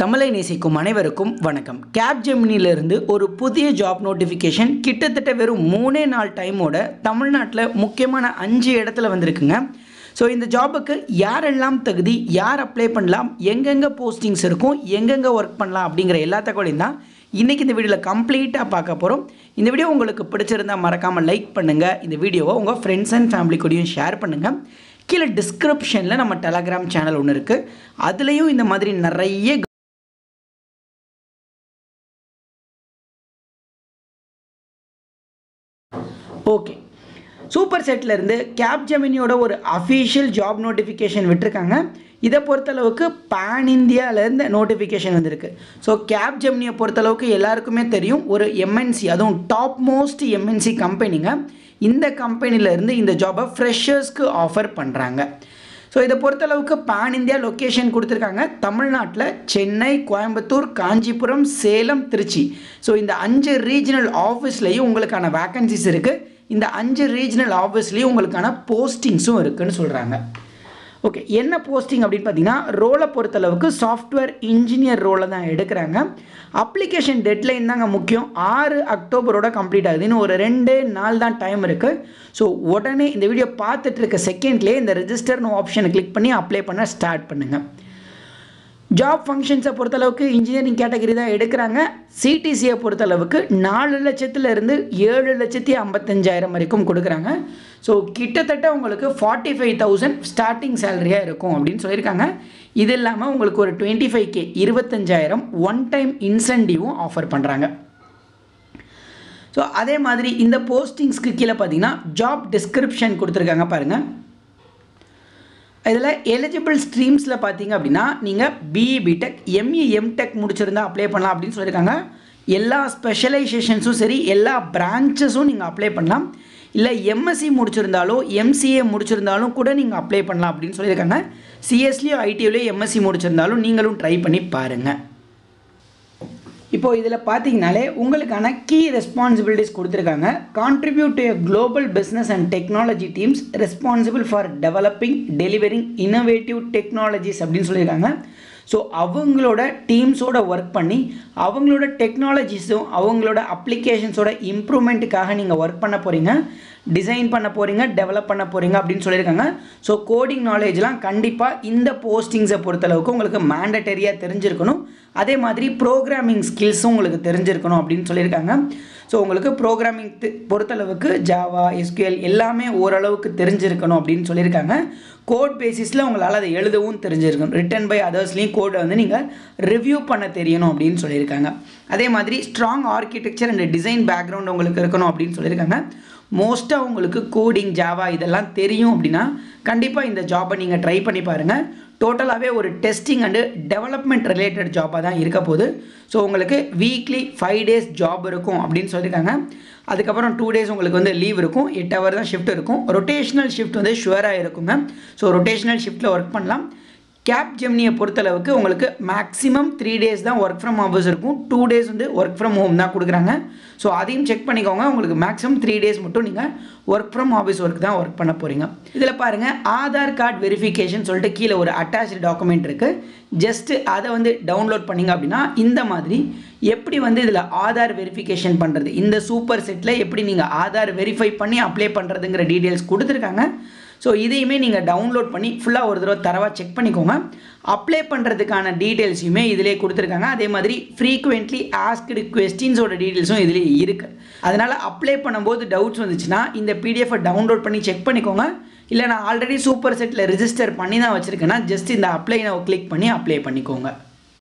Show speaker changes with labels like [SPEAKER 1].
[SPEAKER 1] தமிழை நேசிக்கும் அனைவருக்கும் வணக்கம். கேப்ஜெமினியிலிருந்து ஒரு புதிய ஜாப் நோட்டிஃபிகேஷன் கிட்டத்தட்ட வெறும் 3 நாள் டைமோட தமிழ்நாட்டில் முக்கியமான 5 இடத்துல வந்திருக்குங்க. ஸோ இந்த ஜாபுக்கு யாரெல்லாம் தகுதி, யார் அப்ளை பண்ணலாம், எங்கெங்கே போஸ்டிங்ஸ் இருக்கும், எங்கெங்கே ஒர்க் பண்ணலாம் அப்படிங்கிற எல்லா தகவலையும் தான் இன்றைக்கி இந்த வீடியோவில் கம்ப்ளீட்டாக பார்க்க போகிறோம். இந்த வீடியோ உங்களுக்கு பிடிச்சிருந்தால் மறக்காமல் லைக் பண்ணுங்கள். இந்த வீடியோவை உங்கள் ஃப்ரெண்ட்ஸ் அண்ட் ஃபேமிலி கூடயும் ஷேர் பண்ணுங்கள். கீழே டிஸ்கிரிப்ஷனில் நம்ம டெலகிராம் சேனல் ஒன்று இருக்குது, அதுலேயும் இந்த மாதிரி நிறைய ஓகே சூப்பர் செட்லேருந்து கேப்ஜெமினியோட ஒரு அஃபீஷியல் ஜாப் நோட்டிஃபிகேஷன் விட்டுருக்காங்க. இதை பொறுத்தளவுக்கு பேன் இந்தியாவிலேருந்து நோட்டிஃபிகேஷன் வந்திருக்கு. ஸோ கேப்ஜெமினியை பொறுத்தளவுக்கு எல்லாருக்குமே தெரியும், ஒரு எம்என்சி, அதுவும் டாப் மோஸ்ட் எம்என்சி கம்பெனிங்க. இந்த கம்பெனிலேருந்து இந்த ஜாபை ஃப்ரெஷர்ஸ்க்கு ஆஃபர் பண்ணுறாங்க. ஸோ இதை பொறுத்தளவுக்கு பேன் இந்தியா லொக்கேஷன் கொடுத்துருக்காங்க. தமிழ்நாட்டில் சென்னை, கோயம்புத்தூர், காஞ்சிபுரம், சேலம், திருச்சி. ஸோ இந்த 5 ரீஜனல் ஆஃபீஸ்லேயும் உங்களுக்கான வேக்கன்சிஸ் இருக்குது. இந்த 5 ரீஜனல் ஆஃபீஸ்லேயும் உங்களுக்கான போஸ்டிங்ஸும் இருக்குதுன்னு சொல்கிறாங்க. ஓகே, என்ன போஸ்டிங் அப்படின்னு பார்த்தீங்கன்னா, ரோலை பொறுத்தளவுக்கு சாஃப்ட்வேர் இன்ஜினியர் ரோலை தான் எடுக்கிறாங்க. அப்ளிகேஷன் டெட்லைன் தாங்க முக்கியம். 6 அக்டோபரோட கம்ப்ளீட் ஆகுது. இன்னும் ஒரு 2 நாள் தான் டைம் இருக்குது. ஸோ உடனே இந்த வீடியோ பார்த்துட்டு இருக்க செகண்ட்லேயே இந்த ரெஜிஸ்டர்னு ஆப்ஷனை கிளிக் பண்ணி அப்ளை பண்ண ஸ்டார்ட் பண்ணுங்கள். ஜாப் ஃபங்க்ஷன்ஸை பொறுத்தளவுக்கு இன்ஜினியரிங் கேட்டகரி தான் எடுக்கிறாங்க. சிடிசியை பொறுத்தளவுக்கு 4 லட்சத்துலேருந்து 7,55,000 வரைக்கும் கொடுக்குறாங்க. ஸோ கிட்டத்தட்ட உங்களுக்கு 45,000 ஸ்டார்டிங் சேலரியாக இருக்கும் அப்படின்னு சொல்லியிருக்காங்க. இது இல்லாமல் உங்களுக்கு ஒரு 25K 25,000 ஒன் டைம் இன்சென்டிவும் ஆஃபர் பண்ணுறாங்க. ஸோ அதே மாதிரி இந்த போஸ்டிங்ஸ்க்கு கீழே பார்த்தீங்கன்னா ஜாப் டிஸ்கிரிப்ஷன் கொடுத்துருக்காங்க பாருங்கள். இதில் எலிஜிபிள் ஸ்ட்ரீம்ஸில் பார்த்தீங்க அப்படின்னா நீங்கள் பிஇ, பிடெக், எம்இ, எம்டெக் முடிச்சிருந்தால் அப்ளை பண்ணலாம் அப்படின்னு சொல்லியிருக்காங்க. எல்லா ஸ்பெஷலைசேஷன்ஸும் சரி, எல்லா பிரான்ச்சஸும் நீங்கள் அப்ளை பண்ணலாம். இல்லை எம்எஸ்சி முடிச்சிருந்தாலும் எம்சிஏ முடிச்சிருந்தாலும் கூட நீங்கள் அப்ளை பண்ணலாம் அப்படின்னு சொல்லியிருக்காங்க. சிஎஸ்லியோ ஐடிஓலையோ எம்எஸ்சி முடிச்சிருந்தாலும் நீங்களும் ட்ரை பண்ணி பாருங்கள். இப்போது இதில் பார்த்தீங்கனாலே உங்களுக்கான கீ ரெஸ்பான்சிபிலிட்டிஸ் கொடுத்துருக்காங்க. Contribute to a global business and technology teams responsible for developing, delivering innovative technologies அப்படின்னு சொல்லியிருக்காங்க. ஸோ அவங்களோட டீம்ஸோட ஒர்க் பண்ணி அவங்களோட டெக்னாலஜிஸும் அவங்களோட அப்ளிகேஷன்ஸோட இம்ப்ரூவ்மெண்ட்டுக்காக நீங்கள் ஒர்க் பண்ண போகிறீங்க, டிசைன் பண்ண போகிறீங்க, டெவலப் பண்ண போகிறீங்க அப்படின்னு சொல்லியிருக்காங்க. ஸோ கோடிங் நாலேஜ்லாம் கண்டிப்பாக இந்த போஸ்டிங்ஸை பொறுத்தளவுக்கு உங்களுக்கு மேண்டட்டரியாக தெரிஞ்சிருக்கணும். அதே மாதிரி ப்ரோக்ராமிங் ஸ்கில்ஸும் உங்களுக்கு தெரிஞ்சிருக்கணும் அப்படின்னு சொல்லியிருக்காங்க. ஸோ உங்களுக்கு ப்ரோக்ராமிங் பொறுத்தளவுக்கு ஜாவா, எஸ்கியூஎல் எல்லாமே ஓரளவுக்கு தெரிஞ்சிருக்கணும் அப்படின்னு சொல்லியிருக்காங்க. கோட் பேசிஸில் உங்களால் அதை எழுதவும் தெரிஞ்சிருக்கணும். ரிட்டன் பை அதர்ஸ்லேயும் கோடை வந்து நீங்கள் ரிவ்யூ பண்ண தெரியணும் அப்படின்னு சொல்லியிருக்காங்க. அதே மாதிரி strong architecture and design background உங்களுக்கு இருக்கணும் அப்படின்னு சொல்லியிருக்காங்க. மோஸ்ட்டாக உங்களுக்கு கோடிங், ஜாவா இதெல்லாம் தெரியும் அப்படின்னா கண்டிப்பாக இந்த ஜாபை நீங்கள் ட்ரை பண்ணி பாருங்கள். டோட்டலாகவே ஒரு டெஸ்டிங் அண்டு டெவலப்மெண்ட் ரிலேட்டட் ஜாபாக தான் இருக்க போகுது. ஸோ உங்களுக்கு வீக்லி 5 days ஜாப் இருக்கும் அப்படின்னு சொல்லியிருக்காங்க. அதுக்கப்புறம் 2 days உங்களுக்கு வந்து லீவ் இருக்கும். 8 hour தான் ஷிஃப்ட் இருக்கும். ரொட்டேஷனல் ஷிஃப்ட் வந்து ஷுவராக இருக்குங்க. ஸோ ரொட்டேஷனல் ஷிஃப்ட்டில் ஒர்க் பண்ணலாம். கேப்ஜெமினியை பொறுத்தளவுக்கு உங்களுக்கு மேக்ஸிமம் 3 days தான் ஒர்க் ஃப்ரம் ஆஃபீஸ் இருக்கும். 2 days வந்து ஒர்க் ஃப்ரம் ஹோம் தான் கொடுக்குறாங்க. ஸோ அதையும் செக் பண்ணிக்கோங்க. உங்களுக்கு மேக்ஸிமம் 3 days மட்டும் நீங்கள் ஒர்க் ஃப்ரம் ஆஃபீஸ் ஒர்க் தான் ஒர்க் பண்ண போகிறீங்க. இதில் பாருங்கள், ஆதார் கார்டு வெரிஃபிகேஷன் சொல்லிட்டு கீழே ஒரு அட்டாச்சு டாக்குமெண்ட் இருக்குது. ஜஸ்ட்டு அதை வந்து டவுன்லோட் பண்ணிங்க அப்படின்னா இந்த மாதிரி எப்படி வந்து இதில் ஆதார் வெரிஃபிகேஷன் பண்ணுறது, இந்த சூப்பர் செட்டில் எப்படி நீங்கள் ஆதார் வெரிஃபை பண்ணி அப்ளை பண்ணுறதுங்கிற டீட்டெயில்ஸ் கொடுத்துருக்காங்க. ஸோ இதையுமே நீங்கள் டவுன்லோட் பண்ணி ஃபுல்லாக ஒரு தடவை தரவாக செக் பண்ணிக்கோங்க. அப்ளை பண்ணுறதுக்கான டீட்டெயில்ஸுமே இதிலே கொடுத்துருக்காங்க. அதே மாதிரி ஃப்ரீக்வெண்ட்லி ஆஸ்க்டு கொஸ்டின்ஸோட டீட்டெயில்ஸும் இதிலே இருக்குது. அதனால் அப்ளை பண்ணும்போது டவுட்ஸ் வந்துச்சுன்னா இந்த பிடிஎஃபை டவுன்லோட் பண்ணி செக் பண்ணிக்கோங்க. இல்லை நான் ஆல்ரெடி சூப்பர் செட்டில் ரிஜிஸ்டர் பண்ணி தான் வச்சுருக்கேன்னா ஜஸ்ட் இந்த அப்ளை நான் கிளிக் பண்ணி அப்ளை பண்ணிக்கோங்க.